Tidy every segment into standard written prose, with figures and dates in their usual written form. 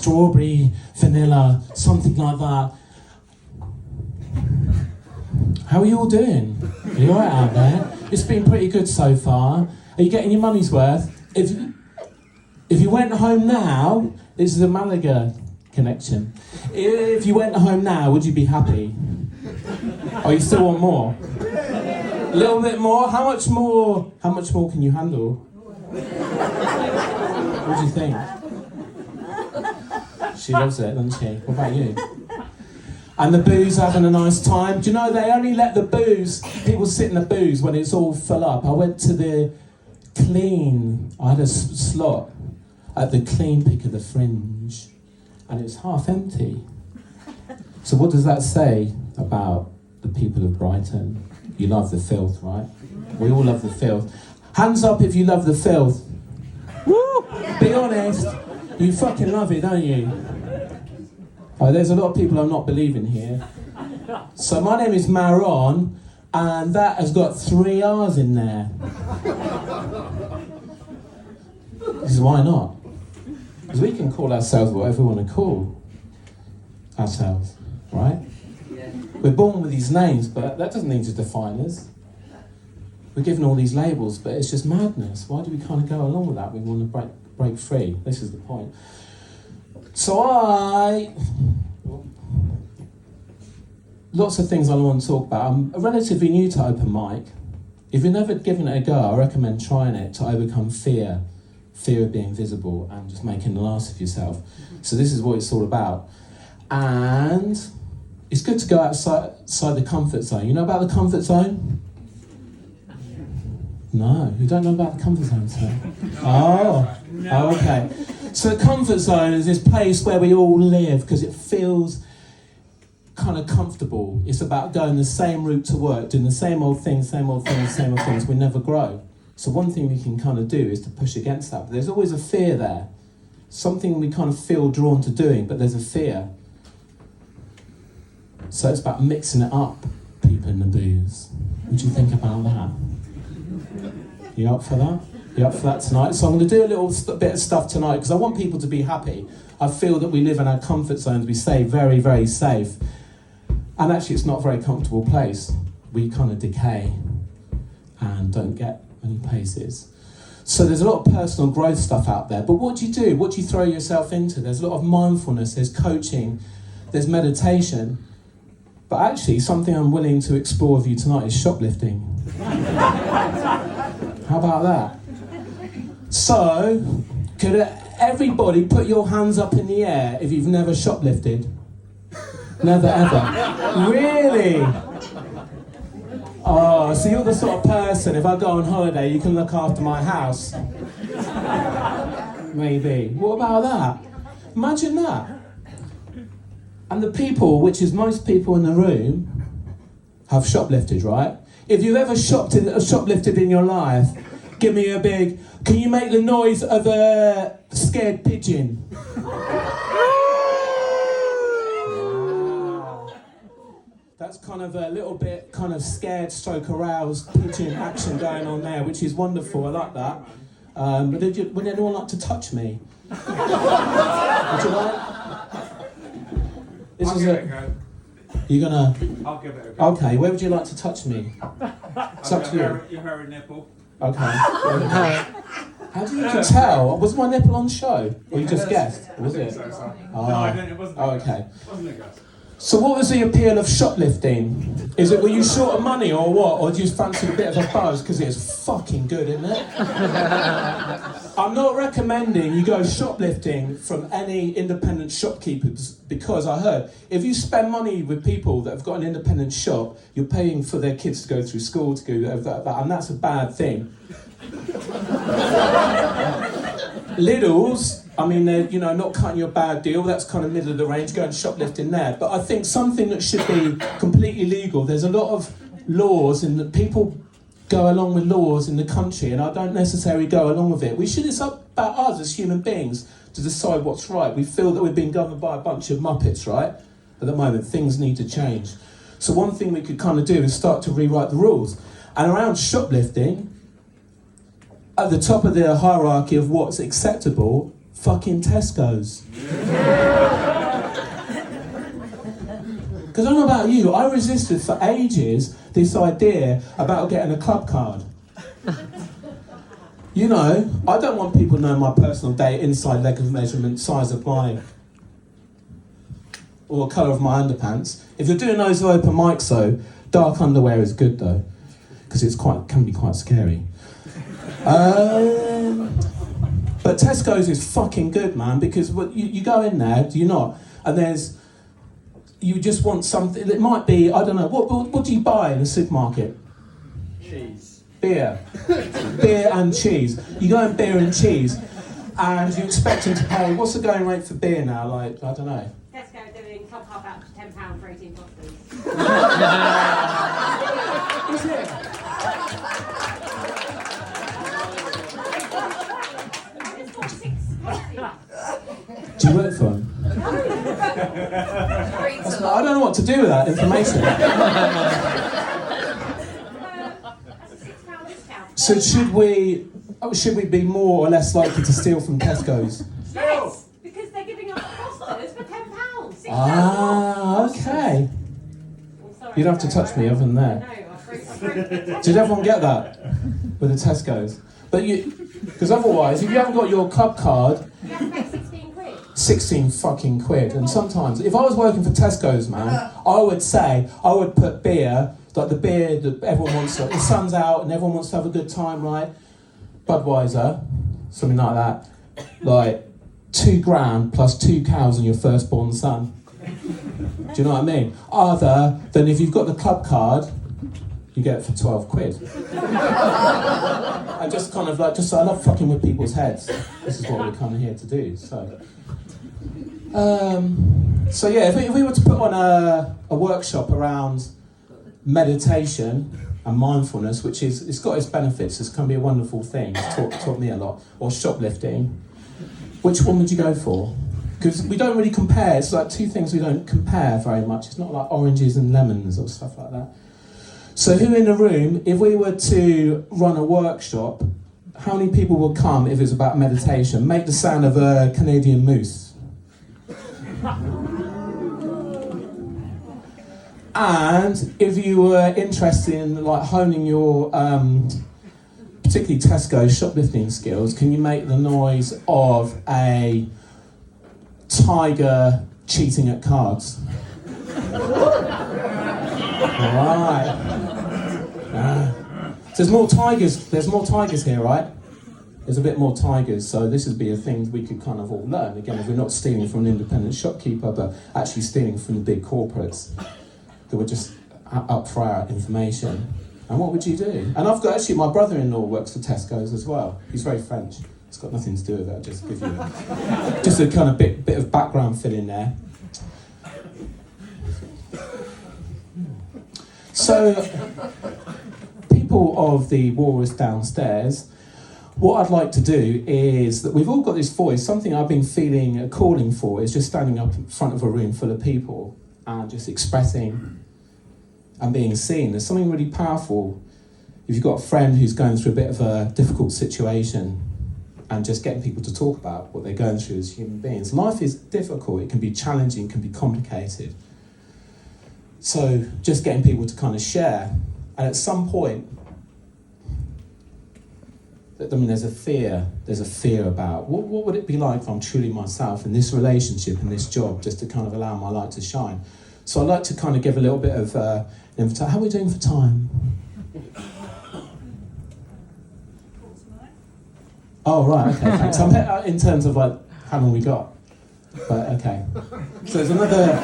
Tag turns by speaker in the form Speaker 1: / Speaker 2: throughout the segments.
Speaker 1: strawberry, vanilla, something like that. How are you all doing? Are you alright out there? It's been pretty good so far. Are you getting your money's worth? If you went home now, this is a Malaga connection. If you went home now, would you be happy? Oh, you still want more? A little bit more? How much more can you handle? What do you think? She loves it, doesn't she? What about you? And the booze, having a nice time. Do you know they only let people sit in the booze when it's all full up. I went to the I had a slot at the clean pick of the Fringe, and it was half empty. So what does that say about the people of Brighton? You love the filth, right? We all love the filth. Hands up if you love the filth. Woo! Be honest. You fucking love it, don't you? Oh, there's a lot of people I'm not believing here. So my name is Marrron, and that has got 3 R's in there. This is why not? Because we can call ourselves whatever we want to call ourselves, right? We're born with these names, but that doesn't need to define us. We're given all these labels, but it's just madness. Why do we kind of go along with that? We want to break free. This is the point. So lots of things I want to talk about. I'm relatively new to open mic. If you've never given it a go, I recommend trying it to overcome fear of being visible and just making an ass of yourself. So this is what it's all about. And it's good to go outside the comfort zone. You know about the comfort zone? No, you don't know about the comfort zone, sir? Oh, okay. So the comfort zone is this place where we all live because it feels kind of comfortable. It's about going the same route to work, doing the same old things. We never grow. So one thing we can kind of do is to push against that. But there's always a fear there. Something we kind of feel drawn to doing, but there's a fear. So it's about mixing it up, people in the booze. What do you think about that? You up for that? You up for that tonight? So I'm going to do a little bit of stuff tonight because I want people to be happy. I feel that we live in our comfort zones. We stay very, very safe. And actually it's not a very comfortable place. We kind of decay and don't get many places. So there's a lot of personal growth stuff out there. But what do you do? What do you throw yourself into? There's a lot of mindfulness, there's coaching, there's meditation. But actually, something I'm willing to explore with you tonight is shoplifting. How about that? So, could everybody put your hands up in the air if you've never shoplifted? Never ever. Really? Oh, so you're the sort of person, if I go on holiday, you can look after my house. Maybe. What about that? Imagine that. And the people, which is most people in the room, have shoplifted, right? If you've ever shoplifted in your life, give me a big, can you make the noise of a scared pigeon? Wow. That's kind of a little bit kind of scared stroke aroused pigeon action going on there, which is wonderful, I like that. But would anyone like to touch me? Would you like? This is a go. You're gonna.
Speaker 2: I'll give it a go.
Speaker 1: Okay, where would you like to touch me? It's up to you.
Speaker 2: Your hairy nipple.
Speaker 1: Okay. How do you tell? Was my nipple on show? Or you just guessed? Or was it?
Speaker 2: So.
Speaker 1: Oh.
Speaker 2: No, I didn't. It wasn't.
Speaker 1: Oh, okay.
Speaker 2: It wasn't a guess.
Speaker 1: So what was the appeal of shoplifting? Were you short of money or what? Or do you fancy a bit of a buzz? Because it's fucking good, isn't it? I'm not recommending you go shoplifting from any independent shopkeepers because I heard if you spend money with people that have got an independent shop, you're paying for their kids to go through school, to go that, and that's a bad thing. Lidl's, I mean, they're not cutting you a bad deal. That's kind of middle of the range. Going shoplifting there, but I think something that should be completely legal. There's a lot of laws, and people go along with laws in the country, and I don't necessarily go along with it. It's up about us as human beings to decide what's right. We feel that we've been governed by a bunch of muppets, right? At the moment, things need to change. So one thing we could kind of do is start to rewrite the rules. And around shoplifting, at the top of the hierarchy of what's acceptable Fucking Tesco's. Because I don't know about you, I resisted for ages this idea about getting a club card. You know, I don't want people knowing my personal date, inside leg of measurement, size of my, or colour of my underpants. If you're doing those open mics though, dark underwear is good though, because can be quite scary. But Tesco's is fucking good, man, because you go in there, do you not? And you just want something, it might be, I don't know, what do you buy in a supermarket?
Speaker 2: Cheese.
Speaker 1: Beer. Beer and cheese. You go in beer and cheese, and you're expecting to pay, what's the going rate for beer now? Like, I don't know.
Speaker 3: Tesco doing club car voucher £10 for 18 bottles.
Speaker 1: Is it? Do you work for him? I don't know what to do with that information.
Speaker 3: That's a £6 discount.
Speaker 1: So should we be more or less likely to steal from Tesco's?
Speaker 3: Yes, because they're giving us Fosters for £10. £6
Speaker 1: Ah, okay.
Speaker 3: Oh, sorry,
Speaker 1: You'd have to touch me other than that.
Speaker 3: No, I
Speaker 1: Did everyone get that with the Tesco's? But because otherwise, if you haven't got your club card,
Speaker 3: You have to pay 16 quid.
Speaker 1: 16 fucking quid. And sometimes, if I was working for Tesco's, man, I would put beer, like the beer that everyone wants to, the sun's out and everyone wants to have a good time, right? Budweiser, something like that. Like £2,000 plus 2 cows and your firstborn son. Do you know what I mean? Other than if you've got the club card, you get it for 12 quid. I just kind of I love fucking with people's heads. This is what we're kind of here to do. So yeah, if we were to put on a workshop around meditation and mindfulness, which it's got its benefits, it's can be a wonderful thing. It's taught me a lot. Or shoplifting, which one would you go for? Because we don't really compare. It's like two things we don't compare very much. It's not like oranges and lemons or stuff like that. So who in the room, if we were to run a workshop, how many people would come if it's about meditation? Make the sound of a Canadian moose. And if you were interested in like honing your, particularly Tesco shoplifting skills, can you make the noise of a tiger cheating at cards? Right. There's more tigers here, right? There's a bit more tigers, so this would be a thing we could kind of all learn. Again, if we're not stealing from an independent shopkeeper, but actually stealing from the big corporates that were just up for our information. And what would you do? And I've got, actually, my brother-in-law works for Tesco's as well. He's very French. It's got nothing to do with that, just give you just a kind of bit of background fill in there. So, people of the Walrus downstairs, what I'd like to do is that we've all got this voice. Something I've been feeling a calling for is just standing up in front of a room full of people and just expressing and being seen. There's something really powerful if you've got a friend who's going through a bit of a difficult situation and just getting people to talk about what they're going through as human beings. Life is difficult, it can be challenging, it can be complicated. So just getting people to kind of share. And at some point, there's a fear about what would it be like if I'm truly myself in this relationship, in this job, just to kind of allow my light to shine. So I'd like to kind of give a little bit of invitation. How are we doing for time? Oh, right, okay, thanks. I'm in terms of like how long we got. But okay. So there's another.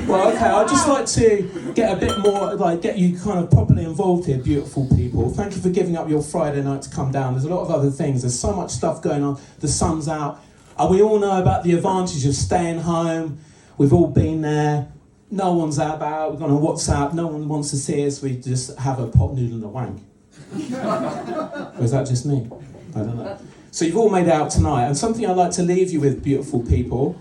Speaker 1: Well, okay, I'd just like to get a bit more, like get you kind of properly involved here, beautiful people. Thank you for giving up your Friday night to come down. There's a lot of other things. There's so much stuff going on. The sun's out. And we all know about the advantage of staying home. We've all been there. No one's out about. We've gone on WhatsApp. No one wants to see us. We just have a pot noodle and a wank. Or is that just me? I don't know. So you've all made it out tonight. And something I'd like to leave you with, beautiful people,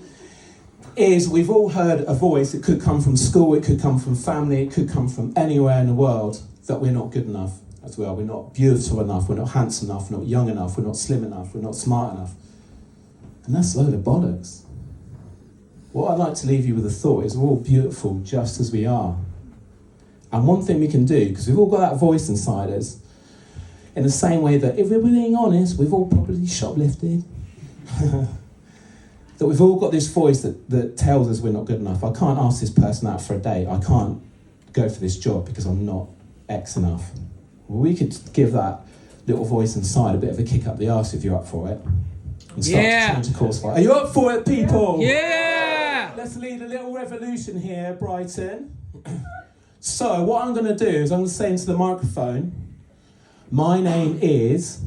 Speaker 1: is we've all heard a voice. It could come from school, it could come from family, it could come from anywhere in the world, that we're not good enough as well. We're not beautiful enough, we're not handsome enough, we're not young enough, we're not slim enough, we're not smart enough. And that's a load of bollocks. What I'd like to leave you with a thought is we're all beautiful just as we are. And one thing we can do, because we've all got that voice inside us, in the same way that if we're being honest, we've all probably shoplifted. That we've all got this voice that tells us we're not good enough. I can't ask this person out for a date. I can't go for this job because I'm not X enough. Well, we could give that little voice inside a bit of a kick up the arse if you're up for it. And start to change the course for it. Are you up for it, people?
Speaker 4: Yeah!
Speaker 1: Let's lead a little revolution here, Brighton. So what I'm going to do is I'm going to say into the microphone, my name is,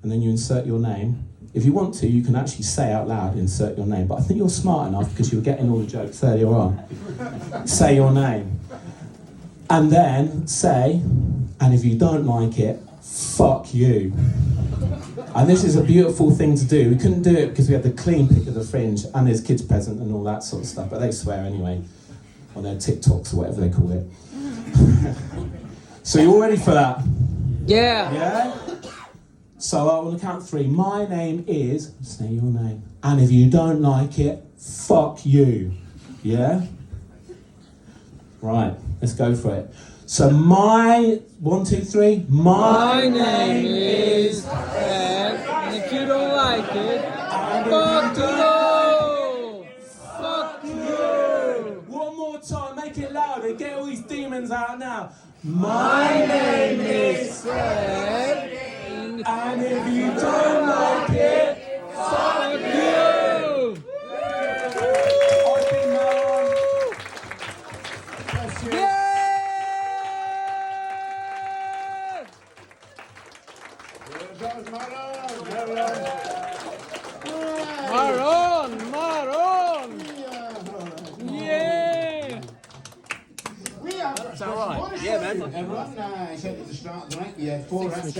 Speaker 1: and then you insert your name. If you want to, you can actually say out loud, insert your name. But I think you're smart enough because you were getting all the jokes earlier on. Say your name. And then say, and if you don't like it, fuck you. And this is a beautiful thing to do. We couldn't do it because we had the clean pick of the fringe and there's kids present and all that sort of stuff. But they swear anyway on their TikToks or whatever they call it. So you all ready for that?
Speaker 4: Yeah!
Speaker 1: Yeah? So on the count of 3, my name is, say your name, and if you don't like it, fuck you. Yeah? Right, let's go for it. So 1, 2, 3,
Speaker 4: My name is Ed, and if you don't like it, fuck you! Fuck you!
Speaker 1: One more time, make it louder, get all these demons out now. My name is
Speaker 4: Ed,
Speaker 1: and if you don't like it, fuck
Speaker 4: you!
Speaker 1: I've been Marrron. Bless you.
Speaker 4: Yeah! Marrron! Yeah!
Speaker 2: That's alright. Yeah, man.
Speaker 5: Everyone, I said at the start of the night, yeah, 4 rats.